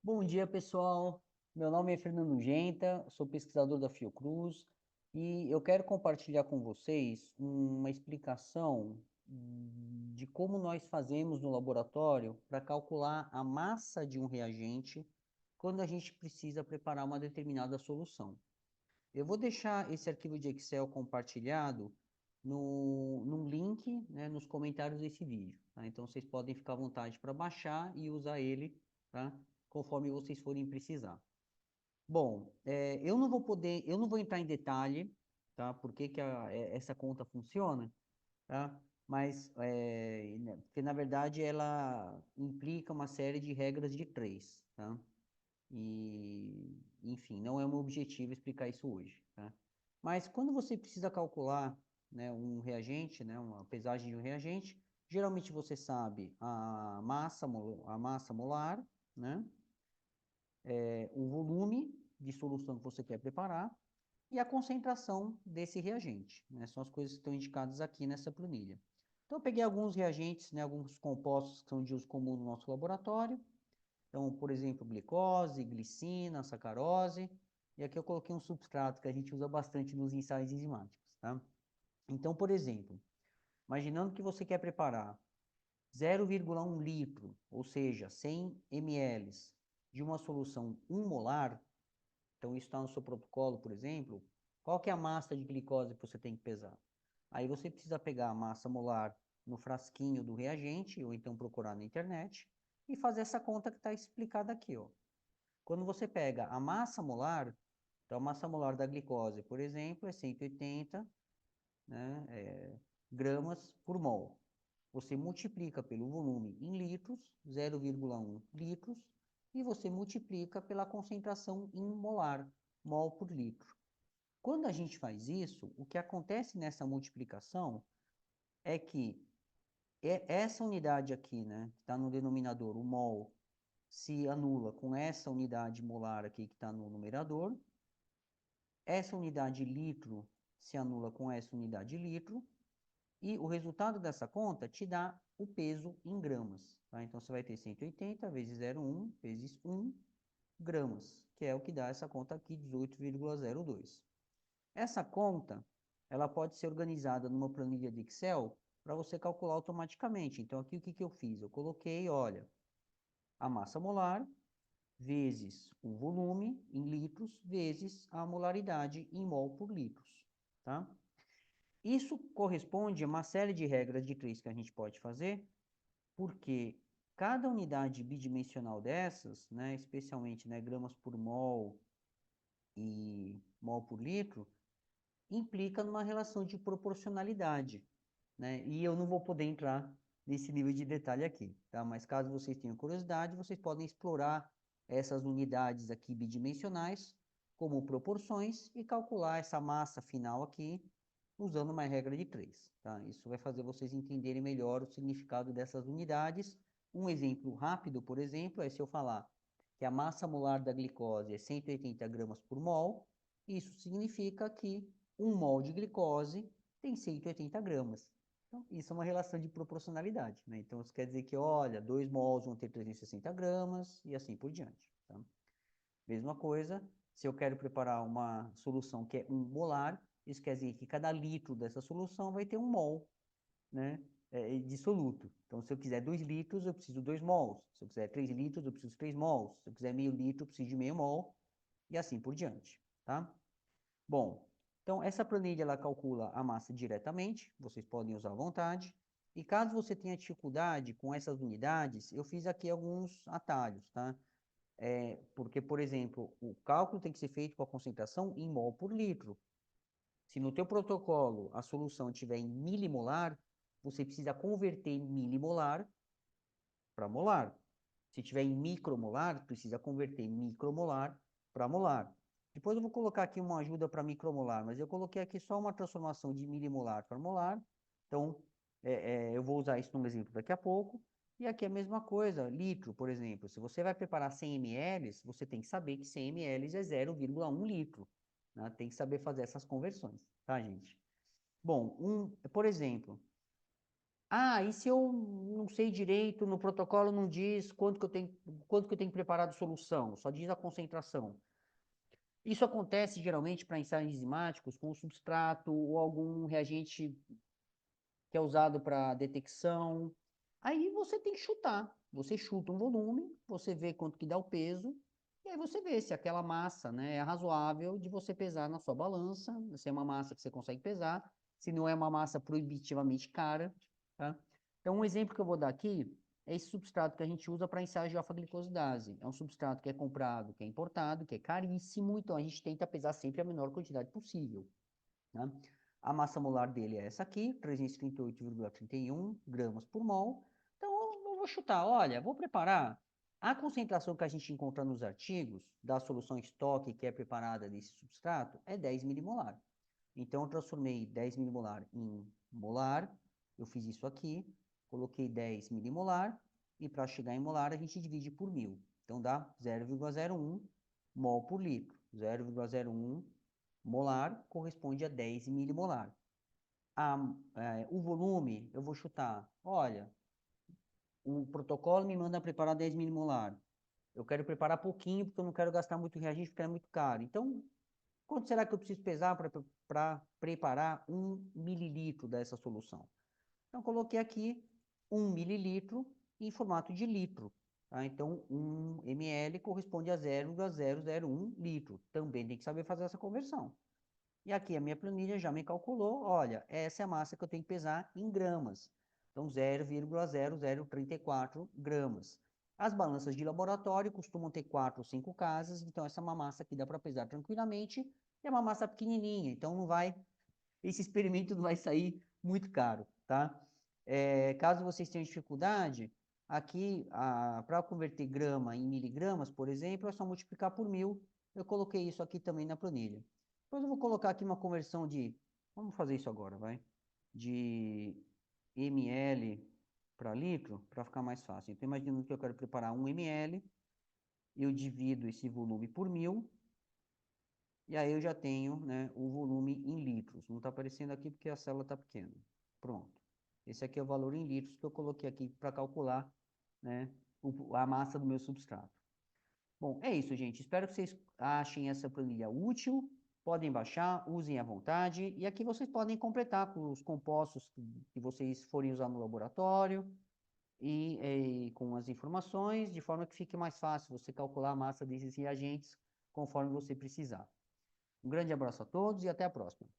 Bom dia, pessoal. Meu nome é Fernando Genta, sou pesquisador da Fiocruz e eu quero compartilhar com vocês uma explicação de como nós fazemos no laboratório para calcular a massa de um reagente quando a gente precisa preparar uma determinada solução. Eu vou deixar esse arquivo de Excel compartilhado num link, né, nos comentários desse vídeo, tá? Então, vocês podem ficar à vontade para baixar e usar ele, tá? Conforme vocês forem precisar. Bom, eu não vou entrar em detalhe, tá? Por que que essa conta funciona, tá? Mas, porque na verdade ela implica uma série de regras de três, tá? E, enfim, não é o meu objetivo explicar isso hoje, tá? Mas quando você precisa calcular, né, um reagente, né, uma pesagem de um reagente, geralmente você sabe a massa molar, né, o volume de solução que você quer preparar e a concentração desse reagente, né? São as coisas que estão indicadas aqui nessa planilha. Então, eu peguei alguns reagentes, né, alguns compostos que são de uso comum no nosso laboratório. Então, por exemplo, glicose, glicina, sacarose. E aqui eu coloquei um substrato que a gente usa bastante nos ensaios enzimáticos, tá? Então, por exemplo, imaginando que você quer preparar 0,1 litro, ou seja, 100 ml de uma solução 1 molar, então isso está no seu protocolo, por exemplo, qual que é a massa de glicose que você tem que pesar? Aí você precisa pegar a massa molar no frasquinho do reagente, ou então procurar na internet, e fazer essa conta que está explicada aqui, ó. Quando você pega a massa molar, então a massa molar da glicose, por exemplo, é 180, né, gramas por mol. Você multiplica pelo volume em litros, 0,1 litros, e você multiplica pela concentração em molar, mol por litro. Quando a gente faz isso, o que acontece nessa multiplicação é que essa unidade aqui, né, que está no denominador, o mol, se anula com essa unidade molar aqui que está no numerador, essa unidade litro se anula com essa unidade litro, e o resultado dessa conta te dá o peso em gramas, tá? Então, você vai ter 180 vezes 0,1 vezes 1 gramas, que é o que dá essa conta aqui, 18,02. Essa conta, ela pode ser organizada numa planilha de Excel para você calcular automaticamente. Então, aqui o que que eu fiz? Eu coloquei, olha, a massa molar vezes o volume em litros vezes a molaridade em mol por litros, tá? Isso corresponde a uma série de regras de três que a gente pode fazer, porque cada unidade bidimensional dessas, né, especialmente, né, gramas por mol e mol por litro, implica numa relação de proporcionalidade, né? E eu não vou poder entrar nesse nível de detalhe aqui, tá? Mas caso vocês tenham curiosidade, vocês podem explorar essas unidades aqui bidimensionais como proporções e calcular essa massa final aqui usando uma regra de três, tá? Isso vai fazer vocês entenderem melhor o significado dessas unidades. Um exemplo rápido, por exemplo, é se eu falar que a massa molar da glicose é 180 gramas por mol, isso significa que 1 mol de glicose tem 180 gramas. Então, isso é uma relação de proporcionalidade, né? Então, isso quer dizer que, olha, 2 mols vão ter 360 gramas e assim por diante, tá? Mesma coisa, se eu quero preparar uma solução que é 1 molar, isso quer dizer que cada litro dessa solução vai ter 1 mol, né, de soluto. Então, se eu quiser 2 litros, eu preciso 2 mols. Se eu quiser 3 litros, eu preciso 3 mols. Se eu quiser meio litro, eu preciso de meio mol, e assim por diante, tá? Bom, então essa planilha ela calcula a massa diretamente, vocês podem usar à vontade. E caso você tenha dificuldade com essas unidades, eu fiz aqui alguns atalhos, tá? Porque, por exemplo, o cálculo tem que ser feito com a concentração em mol por litro. Se no teu protocolo a solução estiver em milimolar, você precisa converter em milimolar para molar. Se tiver em micromolar, precisa converter em micromolar para molar. Depois eu vou colocar aqui uma ajuda para micromolar, mas eu coloquei aqui só uma transformação de milimolar para molar. Então, eu vou usar isso num exemplo daqui a pouco. E aqui é a mesma coisa, litro, por exemplo. Se você vai preparar 100 ml, você tem que saber que 100 ml é 0,1 litro, né? Tem que saber fazer essas conversões, tá, gente? Bom, por exemplo, Ah, e se eu não sei direito, no protocolo não diz quanto que eu tenho preparado de solução, só diz a concentração. Isso acontece geralmente para ensaios enzimáticos com substrato ou algum reagente que é usado para detecção. Aí você tem que chutar. Você chuta um volume, você vê quanto que dá o peso, e aí você vê se aquela massa, né, é razoável de você pesar na sua balança, se é uma massa que você consegue pesar, se não é uma massa proibitivamente cara, tá? Então, um exemplo que eu vou dar aqui é esse substrato que a gente usa para ensaios de alfa-glicosidase. É um substrato que é comprado, que é importado, que é caríssimo, então a gente tenta pesar sempre a menor quantidade possível, né? A massa molar dele é essa aqui, 338,31 gramas por mol. Então, eu vou chutar, olha, vou preparar a concentração que a gente encontra nos artigos da solução estoque que é preparada desse substrato é 10 milimolar. Então, eu transformei 10 milimolar em molar, eu fiz isso aqui, coloquei 10 milimolar, e para chegar em molar a gente divide por 1.000. Então, dá 0,01 mol por litro. 0,01 molar corresponde a 10 milimolar. O volume, eu vou chutar. Olha, o protocolo me manda preparar 10 milimolar. Eu quero preparar pouquinho, porque eu não quero gastar muito reagente, porque é muito caro. Então, quanto será que eu preciso pesar para preparar 1 mililitro dessa solução? Então, coloquei aqui 1 mililitro em formato de litro. Tá? Então, 1 ml corresponde a 0,001 litro. Também tem que saber fazer essa conversão. E aqui a minha planilha já me calculou, olha, essa é a massa que eu tenho que pesar em gramas. Então, 0,0034 gramas. As balanças de laboratório costumam ter 4 ou 5 casas, então essa é uma massa que dá para pesar tranquilamente, e é uma massa pequenininha, então esse experimento não vai sair muito caro, tá? Caso vocês tenham dificuldade, aqui, para converter grama em miligramas, por exemplo, é só multiplicar por 1.000. Eu coloquei isso aqui também na planilha. Depois eu vou colocar aqui uma conversão vamos fazer isso agora, vai? De ml para litro, para ficar mais fácil. Então, imaginando que eu quero preparar 1 ml, eu divido esse volume por 1.000, e aí eu já tenho, né, o volume em litros. Não está aparecendo aqui porque a célula está pequena. Pronto. Esse aqui é o valor em litros que eu coloquei aqui para calcular, né, a massa do meu substrato. Bom, é isso, gente. Espero que vocês achem essa planilha útil. Podem baixar, usem à vontade. E aqui vocês podem completar com os compostos que vocês forem usar no laboratório e com as informações, de forma que fique mais fácil você calcular a massa desses reagentes conforme você precisar. Um grande abraço a todos e até a próxima.